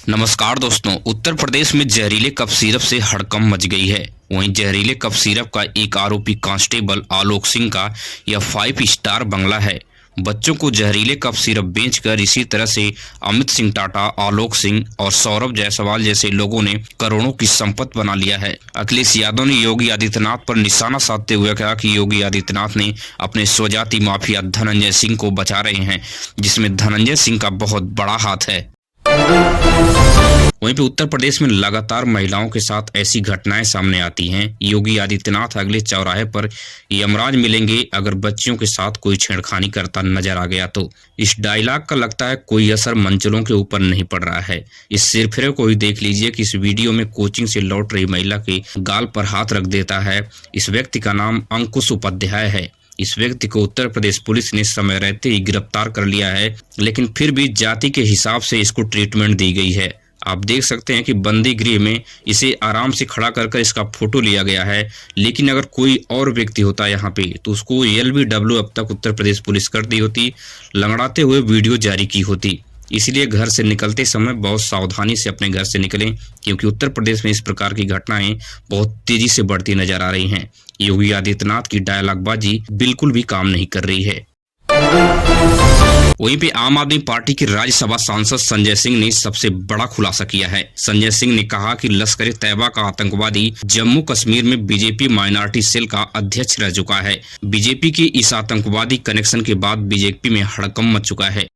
नमस्कार दोस्तों। उत्तर प्रदेश में जहरीले कफ सिरप से हड़कंप मच गई है। वहीं जहरीले कफ सिरप का एक आरोपी कांस्टेबल आलोक सिंह का यह 5 स्टार बंगला है। बच्चों को जहरीले कफ सिरप बेचकर इसी तरह से अमित सिंह टाटा, आलोक सिंह और सौरभ जायसवाल जैसे लोगों ने करोड़ों की संपत्ति बना लिया है। अखिलेश यादव ने योगी आदित्यनाथ पर निशाना साधते हुए कहा कि योगी आदित्यनाथ ने अपने स्वजाति माफिया धनंजय सिंह को बचा रहे हैं, जिसमें धनंजय सिंह का बहुत बड़ा हाथ है। वहीं पे उत्तर प्रदेश में लगातार महिलाओं के साथ ऐसी घटनाएं सामने आती हैं। योगी आदित्यनाथ अगले चौराहे पर यमराज मिलेंगे अगर बच्चियों के साथ कोई छेड़खानी करता नजर आ गया तो। इस डायलॉग का लगता है कोई असर मंचलों के ऊपर नहीं पड़ रहा है। इस सिरफिरे को ही देख लीजिए कि इस वीडियो में कोचिंग से लौट रही महिला के गाल पर हाथ रख देता है। इस व्यक्ति का नाम अंकुश उपाध्याय है। इस व्यक्ति को उत्तर प्रदेश पुलिस ने समय रहते ही गिरफ्तार कर लिया है, लेकिन फिर भी जाति के हिसाब से इसको ट्रीटमेंट दी गई है। आप देख सकते हैं कि बंदी गृह में इसे आराम से खड़ा कर इसका फोटो लिया गया है, लेकिन अगर कोई और व्यक्ति होता यहाँ पे तो उसको LBW अब तक उत्तर प्रदेश पुलिस कर दी होती, लंगड़ाते हुए वीडियो जारी की होती। इसलिए घर से निकलते समय बहुत सावधानी से अपने घर से निकलें, क्योंकि उत्तर प्रदेश में इस प्रकार की घटनाएं बहुत तेजी से बढ़ती नजर आ रही हैं। योगी आदित्यनाथ की डायलॉगबाजी बिल्कुल भी काम नहीं कर रही है। वहीं पे आम आदमी पार्टी के राज्यसभा सांसद संजय सिंह ने सबसे बड़ा खुलासा किया है। संजय सिंह ने कहा कि लश्कर तैयबा का आतंकवादी जम्मू कश्मीर में बीजेपी माइनॉरिटी सेल का अध्यक्ष रह चुका है। बीजेपी के इस आतंकवादी कनेक्शन के बाद बीजेपी में हड़कंप मच चुका है।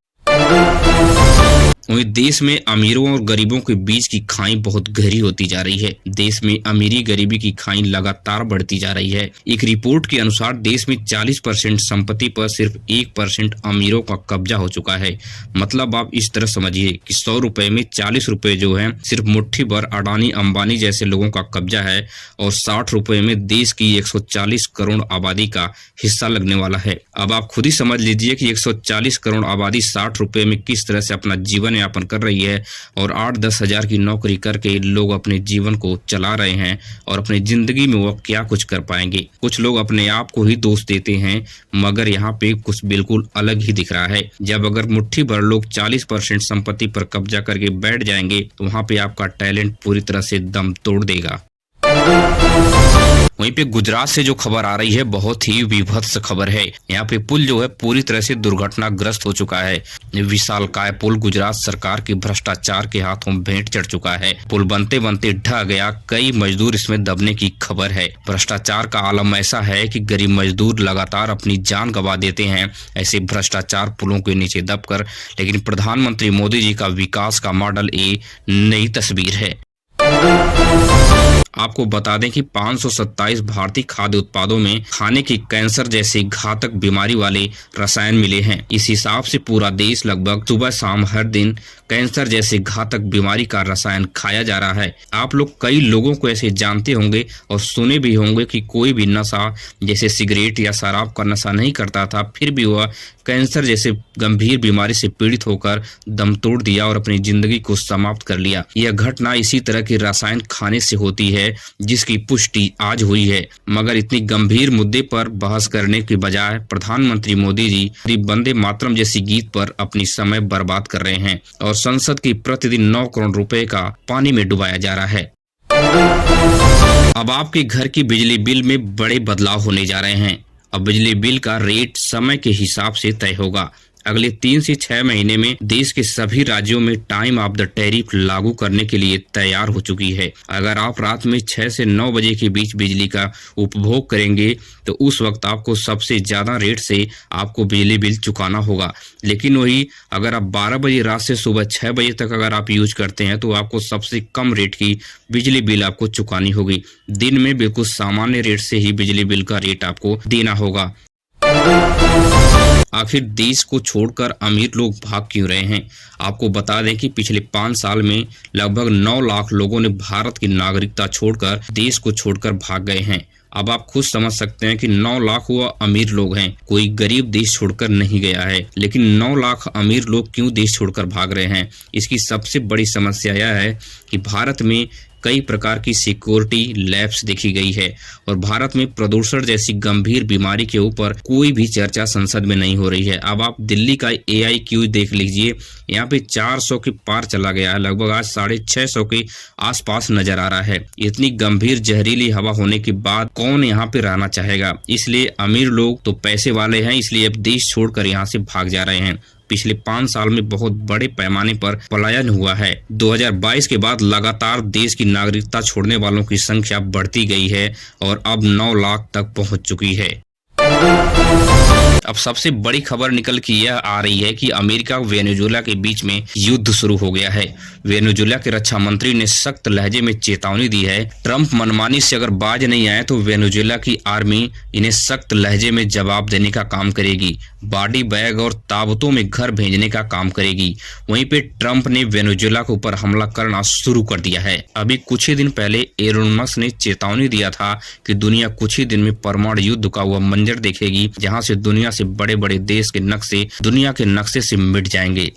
वहीं देश में अमीरों और गरीबों के बीच की खाई बहुत गहरी होती जा रही है। देश में अमीरी गरीबी की खाई लगातार बढ़ती जा रही है। एक रिपोर्ट के अनुसार देश में 40% संपत्ति पर सिर्फ 1% अमीरों का कब्जा हो चुका है। मतलब आप इस तरह समझिए कि 100 रुपए में 40 रुपए जो है सिर्फ मुट्ठी भर अडानी अंबानी जैसे लोगों का कब्जा है, और 60 रुपए में देश की 140 करोड़ आबादी का हिस्सा लगने वाला है। अब आप खुद ही समझ लीजिए कि 140 करोड़ आबादी 60 रुपए में किस तरह से अपना जीवन यापन कर रही है, और 8-10 हजार की नौकरी करके लोग अपने जीवन को चला रहे हैं, और अपनी जिंदगी में वो क्या कुछ कर पाएंगे। कुछ लोग अपने आप को ही दोष देते हैं, मगर यहाँ पे कुछ बिल्कुल अलग ही दिख रहा है। जब अगर मुट्ठी भर लोग 40% संपत्ति पर कब्जा करके बैठ जाएंगे तो वहाँ पे आपका टैलेंट पूरी तरह से दम तोड़ देगा। वहीं पे गुजरात से जो खबर आ रही है बहुत ही विभत्स खबर है। यहाँ पे पुल जो है पूरी तरह से दुर्घटनाग्रस्त हो चुका है। विशालकाय पुल गुजरात सरकार के भ्रष्टाचार के हाथों भेंट चढ़ चुका है। पुल बनते बनते ढह गया, कई मजदूर इसमें दबने की खबर है। भ्रष्टाचार का आलम ऐसा है कि गरीब मजदूर लगातार अपनी जान गंवा देते हैं ऐसे भ्रष्टाचार पुलों के नीचे दबकर। लेकिन प्रधानमंत्री मोदी जी का विकास का मॉडल एक नई तस्वीर है। आपको बता दें कि 527 भारतीय खाद्य उत्पादों में खाने की कैंसर जैसी घातक बीमारी वाले रसायन मिले हैं। इस हिसाब से पूरा देश लगभग सुबह शाम हर दिन कैंसर जैसे घातक बीमारी का रसायन खाया जा रहा है। आप लोग कई लोगों को ऐसे जानते होंगे और सुने भी होंगे कि कोई भी नशा जैसे सिगरेट या शराब का नशा नहीं करता था, फिर भी वह कैंसर जैसे गंभीर बीमारी से पीड़ित होकर दम तोड़ दिया और अपनी जिंदगी को समाप्त कर लिया। यह घटना इसी तरह के रसायन खाने से होती है, जिसकी पुष्टि आज हुई है। मगर इतनी गंभीर मुद्दे पर बहस करने के बजाय प्रधानमंत्री मोदी जी वंदे मातरम जैसी गीत पर अपनी समय बर्बाद कर रहे हैं, और संसद की प्रतिदिन 9 करोड़ रुपए का पानी में डुबाया जा रहा है। अब आपके घर की बिजली बिल में बड़े बदलाव होने जा रहे हैं। अब बिजली बिल का रेट समय के हिसाब से तय होगा। अगले 3 से 6 महीने में देश के सभी राज्यों में टाइम ऑफ द टैरिफ लागू करने के लिए तैयार हो चुकी है। अगर आप रात में 6 से 9 बजे के बीच बिजली का उपभोग करेंगे तो उस वक्त आपको सबसे ज्यादा रेट से आपको बिजली बिल चुकाना होगा। लेकिन वही अगर आप 12 बजे रात से सुबह 6 बजे तक अगर आप यूज करते हैं तो आपको सबसे कम रेट की बिजली बिल आपको चुकानी होगी। दिन में बिल्कुल सामान्य रेट से ही बिजली बिल का रेट आपको देना होगा। आखिर देश को छोड़कर अमीर लोग भाग क्यों रहे हैं? आपको बता दें कि पिछले 5 साल में लगभग 9 लाख लोगों ने भारत की नागरिकता छोड़कर देश को छोड़कर भाग गए हैं। अब आप खुद समझ सकते हैं कि 9 लाख वो अमीर लोग हैं, कोई गरीब देश छोड़कर नहीं गया है। लेकिन 9 लाख अमीर लोग क्यों देश छोड़कर भाग रहे हैं? इसकी सबसे बड़ी समस्या यह है कि भारत में कई प्रकार की सिक्योरिटी लैप्स देखी गई है और भारत में प्रदूषण जैसी गंभीर बीमारी के ऊपर कोई भी चर्चा संसद में नहीं हो रही है। अब आप दिल्ली का AIQ देख लीजिए, यहाँ पे 400 के पार चला गया है, लगभग आज 650 के आसपास नजर आ रहा है। इतनी गंभीर जहरीली हवा होने के बाद कौन यहाँ पे रहना चाहेगा। इसलिए अमीर लोग तो पैसे वाले हैं, इसलिए अब देश छोड़कर यहाँ से भाग जा रहे हैं। पिछले 5 साल में बहुत बड़े पैमाने पर पलायन हुआ है। 2022 के बाद लगातार देश की नागरिकता छोड़ने वालों की संख्या बढ़ती गई है और अब 9 लाख तक पहुंच चुकी है। अब सबसे बड़ी खबर निकल के यह आ रही है कि अमेरिका और वेनेजुएला के बीच में युद्ध शुरू हो गया है। वेनेजुएला के रक्षा मंत्री ने सख्त लहजे में चेतावनी दी है, ट्रंप मनमानी से अगर बाज नहीं आए तो वेनेजुएला की आर्मी इन्हें सख्त लहजे में जवाब देने का काम करेगी, बॉडी बैग और ताबूतों में घर भेजने का काम करेगी। वहीं पे ट्रंप ने वेनेजुएला के ऊपर हमला करना शुरू कर दिया है। अभी कुछ ही दिन पहले एलोन मस्क ने चेतावनी दिया था कि दुनिया कुछ ही दिन में परमाणु युद्ध का वह मंजर देखेगी जहां से दुनिया से बड़े बड़े देश के नक्शे दुनिया के नक्शे से मिट जाएंगे।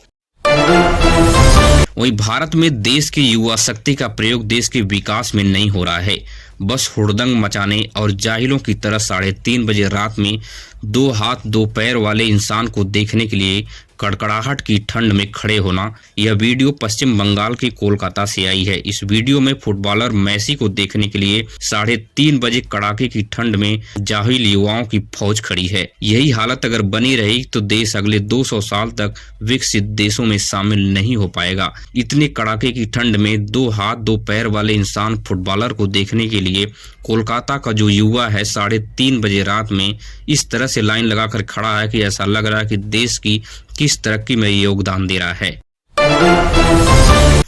वहीं भारत में देश की युवा शक्ति का प्रयोग देश के विकास में नहीं हो रहा है, बस हुड़दंग मचाने और जाहिलों की तरह 3:30 बजे रात में 2 हाथ 2 पैर वाले इंसान को देखने के लिए कड़कड़ाहट की ठंड में खड़े होना। यह वीडियो पश्चिम बंगाल के कोलकाता से आई है। इस वीडियो में फुटबॉलर मेसी को देखने के लिए 3:30 बजे कड़ाके की ठंड में जाहिल युवाओं की फौज खड़ी है। यही हालत अगर बनी रही तो देश अगले 200 साल तक विकसित देशों में शामिल नहीं हो पाएगा। इतने कड़ाके की ठंड में 2 हाथ 2 पैर वाले इंसान फुटबॉलर को देखने के लिए कोलकाता का जो युवा है 3:30 बजे रात में इस तरह से लाइन लगाकर खड़ा है कि ऐसा लग रहा है कि देश की किस तरक्की में योगदान दे रहा है।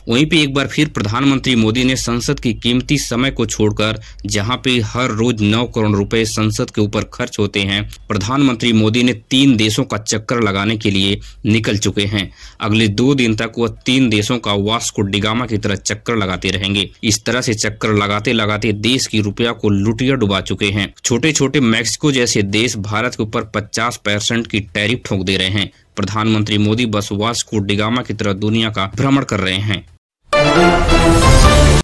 वहीं पे एक बार फिर प्रधानमंत्री मोदी ने संसद की कीमती समय को छोड़कर, जहां पे हर रोज 9 करोड़ रुपए संसद के ऊपर खर्च होते हैं, प्रधानमंत्री मोदी ने 3 देशों का चक्कर लगाने के लिए निकल चुके हैं। अगले 2 दिन तक वह 3 देशों का वास्को डिगामा की तरह चक्कर लगाते रहेंगे। इस तरह से चक्कर लगाते लगाते देश की रुपया को लुटिया डुबा चुके हैं। छोटे छोटे मैक्सिको जैसे देश भारत के ऊपर 50% की टैरिफ ठोक दे रहे हैं। प्रधानमंत्री मोदी बस वास्को डिगामा की तरह दुनिया का भ्रमण कर रहे हैं।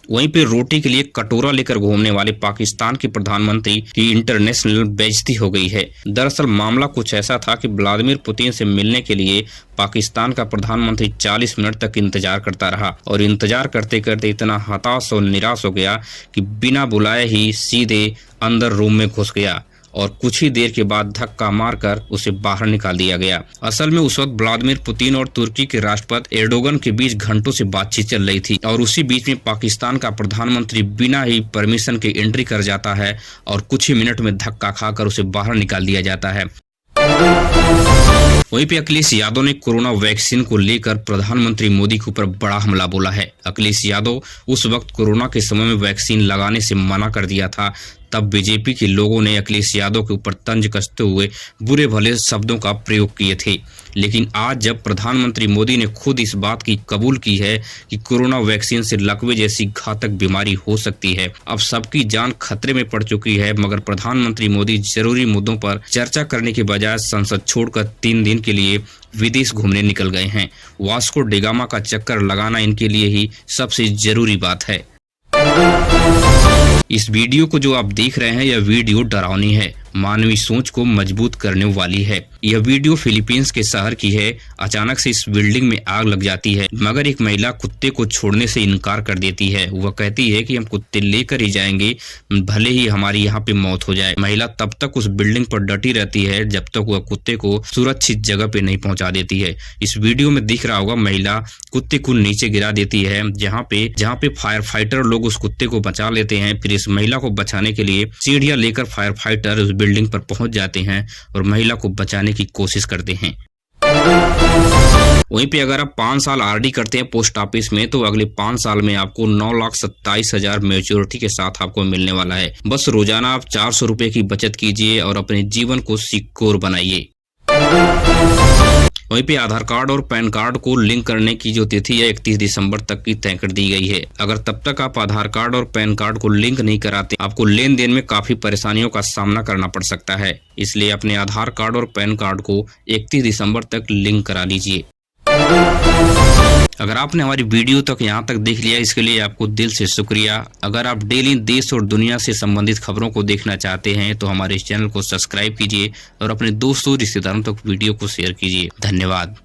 वहीं पे रोटी के लिए कटोरा लेकर घूमने वाले पाकिस्तान के प्रधानमंत्री की इंटरनेशनल बेइज्जती हो गई है। दरअसल मामला कुछ ऐसा था कि व्लादिमीर पुतिन से मिलने के लिए पाकिस्तान का प्रधानमंत्री 40 मिनट तक इंतजार करता रहा और इंतजार करते करते इतना हताश और निराश हो गया कि बिना बुलाए ही सीधे अंदर रूम में घुस गया और कुछ ही देर के बाद धक्का मारकर उसे बाहर निकाल दिया गया। असल में उस वक्त व्लादिमीर पुतिन और तुर्की के राष्ट्रपति एर्डोगन के बीच घंटों से बातचीत चल रही थी और उसी बीच में पाकिस्तान का प्रधानमंत्री बिना ही परमिशन के एंट्री कर जाता है और कुछ ही मिनट में धक्का खाकर उसे बाहर निकाल दिया जाता है। वहीं पे अखिलेश यादव ने कोरोना वैक्सीन को लेकर प्रधानमंत्री मोदी के ऊपर बड़ा हमला बोला है। अखिलेश यादव उस वक्त कोरोना के समय में वैक्सीन लगाने से मना कर दिया था, तब बीजेपी के लोगों ने अखिलेश यादव के ऊपर तंज कसते हुए बुरे भले शब्दों का प्रयोग किए थे। लेकिन आज जब प्रधानमंत्री मोदी ने खुद इस बात की कबूल की है कि कोरोना वैक्सीन से लकवे जैसी घातक बीमारी हो सकती है, अब सबकी जान खतरे में पड़ चुकी है, मगर प्रधानमंत्री मोदी जरूरी मुद्दों पर चर्चा करने के बजाय संसद छोड़कर 3 दिन के लिए विदेश घूमने निकल गए हैं। वास्को डिगामा का चक्कर लगाना इनके लिए ही सबसे जरूरी बात है। इस वीडियो को जो आप देख रहे हैं, यह वीडियो डरावनी है, मानवीय सोच को मजबूत करने वाली है। यह वीडियो फिलीपींस के शहर की है। अचानक से इस बिल्डिंग में आग लग जाती है, मगर एक महिला कुत्ते को छोड़ने से इनकार कर देती है। वह कहती है कि हम कुत्ते लेकर ही जाएंगे, भले ही हमारी यहाँ पे मौत हो जाए। महिला तब तक उस बिल्डिंग पर डटी रहती है जब तक वह कुत्ते को सुरक्षित जगह पे नहीं पहुंचा देती है। इस वीडियो में दिख रहा होगा, महिला कुत्ते को नीचे गिरा देती है, जहाँ पे फायर फाइटर लोग उस कुत्ते को बचा लेते हैं। फिर इस महिला को बचाने के लिए सीढ़ियां लेकर फायर फाइटर उस बिल्डिंग पर पहुंच जाते हैं और महिला को बचाने की कोशिश करते हैं। वहीं पे अगर आप 5 साल आरडी करते हैं पोस्ट ऑफिस में, तो अगले 5 साल में आपको 9,27,000 मैच्योरिटी के साथ आपको मिलने वाला है। बस रोजाना आप 400 रुपए की बचत कीजिए और अपने जीवन को सिक्योर बनाइए। वहीं पे आधार कार्ड और पैन कार्ड को लिंक करने की जो तिथि है 31 दिसंबर तक की तय कर दी गई है। अगर तब तक आप आधार कार्ड और पैन कार्ड को लिंक नहीं कराते, आपको लेन देन में काफी परेशानियों का सामना करना पड़ सकता है। इसलिए अपने आधार कार्ड और पैन कार्ड को 31 दिसंबर तक लिंक करा लीजिए। अगर आपने हमारी वीडियो तक यहाँ तक देख लिया, इसके लिए आपको दिल से शुक्रिया। अगर आप डेली देश और दुनिया से संबंधित खबरों को देखना चाहते हैं तो हमारे इस चैनल को सब्सक्राइब कीजिए और अपने दोस्तों रिश्तेदारों तक वीडियो को शेयर कीजिए। धन्यवाद।